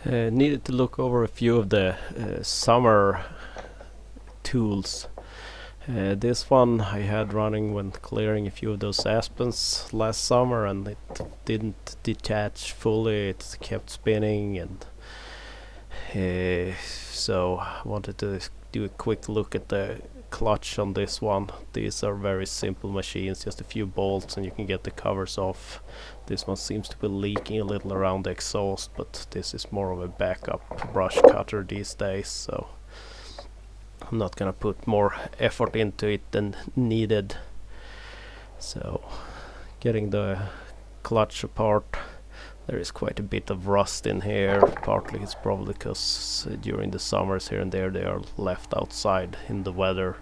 Needed to look over a few of the summer tools. This one I had running when clearing a few of those aspens last summer, and it didn't detach fully. It kept spinning, and so I wanted to do a quick look at the clutch on this one. These are very simple machines, just a few bolts and you can get the covers off. This one seems to be leaking a little around the exhaust, but this is more of a backup brush cutter these days, so I'm not gonna put more effort into it than needed. So getting the clutch apart, there is quite a bit of rust in here. Partly it's probably because during the summers here and there they are left outside in the weather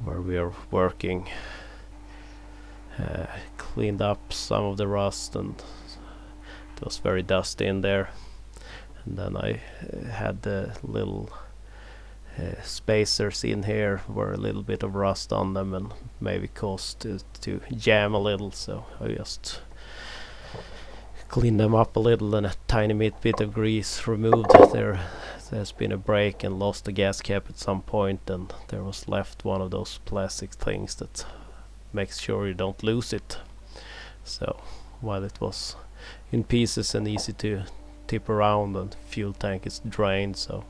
where we are working. Cleaned up some of the rust, and it was very dusty in there. And then I had the little spacers in here were a little bit of rust on them and maybe caused it to jam a little, so I just cleaned them up a little and a tiny bit of grease removed. There's been a break and lost the gas cap at some point, and there was left one of those plastic things that makes sure you don't lose it. So while it was in pieces and easy to tip around, and fuel tank is drained, so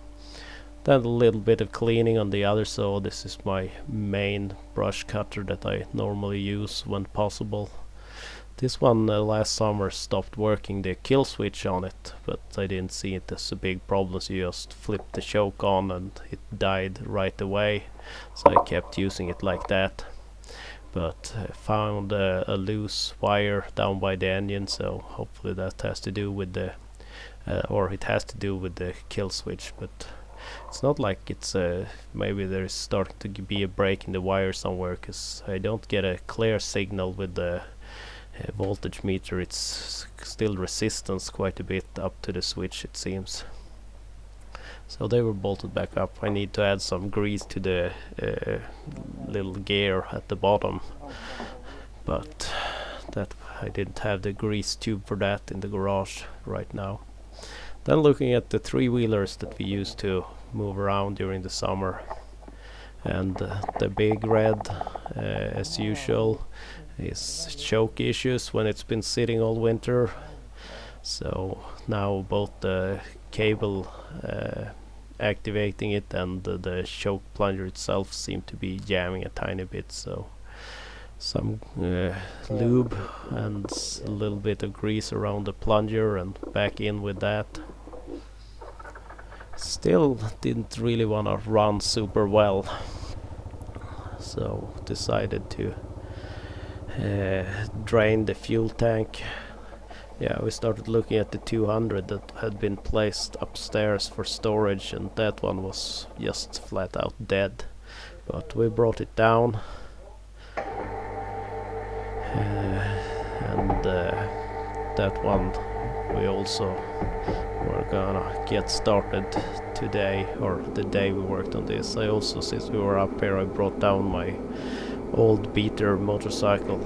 then a little bit of cleaning on the other saw. This is my main brush cutter that I normally use when possible. This one last summer stopped working the kill switch on it, but I didn't see it as a big problem, so you just flipped the choke on and it died right away, so I kept using it like that. But found a loose wire down by the engine, so hopefully that has to do with the or it has to do with the kill switch, but it's not like it's maybe there's starting to be a break in the wire somewhere, because I don't get a clear signal with the voltage meter. It's still resistance quite a bit up to the switch, it seems. So they were bolted back up. I need to add some grease to the little gear at the bottom, but that I didn't have the grease tube for that in the garage right now. Then looking at the 3-wheelers that we used to move around during the summer, and the big red, as usual, is choke issues when it's been sitting all winter. So now both the cable activating it and the choke plunger itself seem to be jamming a tiny bit, so some lube and a little bit of grease around the plunger and back in with that. Still didn't really want to run super well, so decided to drain the fuel tank. Yeah, we started looking at the 200 that had been placed upstairs for storage, and that one was just flat out dead. But we brought it down, and that one we also were gonna get started today, or the day we worked on this. I also, since we were up here, I brought down my old beater motorcycle.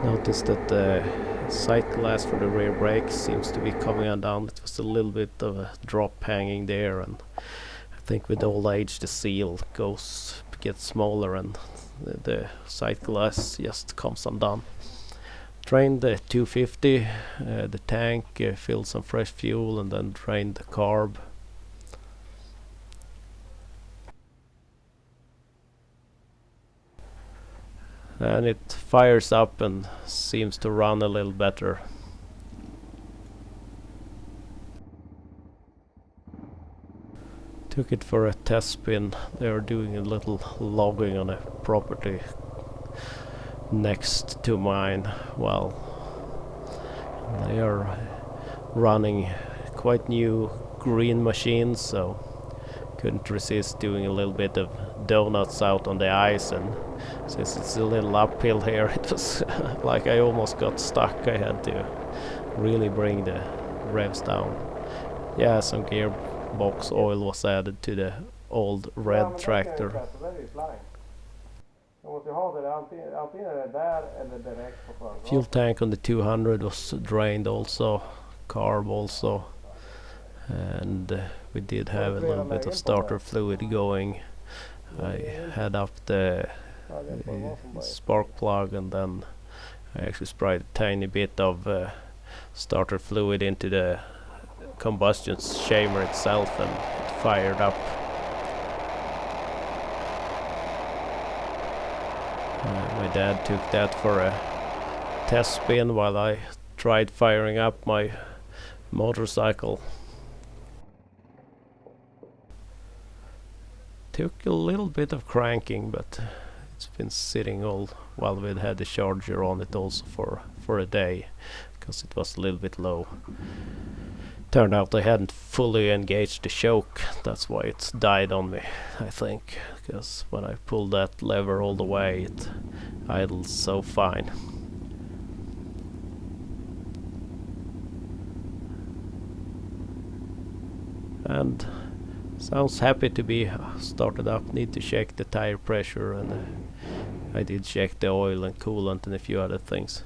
Noticed that the sight glass for the rear brake seems to be coming undone. It was a little bit of a drop hanging there, and I think with old age the seal gets smaller and the sight glass just comes undone. Drained the 250, the tank, filled some fresh fuel, and then drained the carb. And it fires up and seems to run a little better. Took it for a test spin. They are doing a little logging on a property next to mine. Well, they are running quite new green machines, so couldn't resist doing a little bit of donuts out on the ice, and since it's a little uphill here, it was like I almost got stuck. I had to really bring the revs down. Yeah, some gearbox oil was added to the old red tractor. Fuel tank on the 200 was drained also, carb also, and we did have a little bit of starter fluid going. I had up the spark plug, and then I actually sprayed a tiny bit of starter fluid into the combustion chamber itself, and it fired up. My dad took that for a test spin while I tried firing up my motorcycle. Took a little bit of cranking, but it's been sitting all while we'd had the charger on it also for a day, because it was a little bit low. Turned out I hadn't fully engaged the choke, that's why it's died on me, I think, because when I pulled that lever all the way it idles so fine. And sounds happy to be started up. Need to check the tire pressure, and I did check the oil and coolant and a few other things.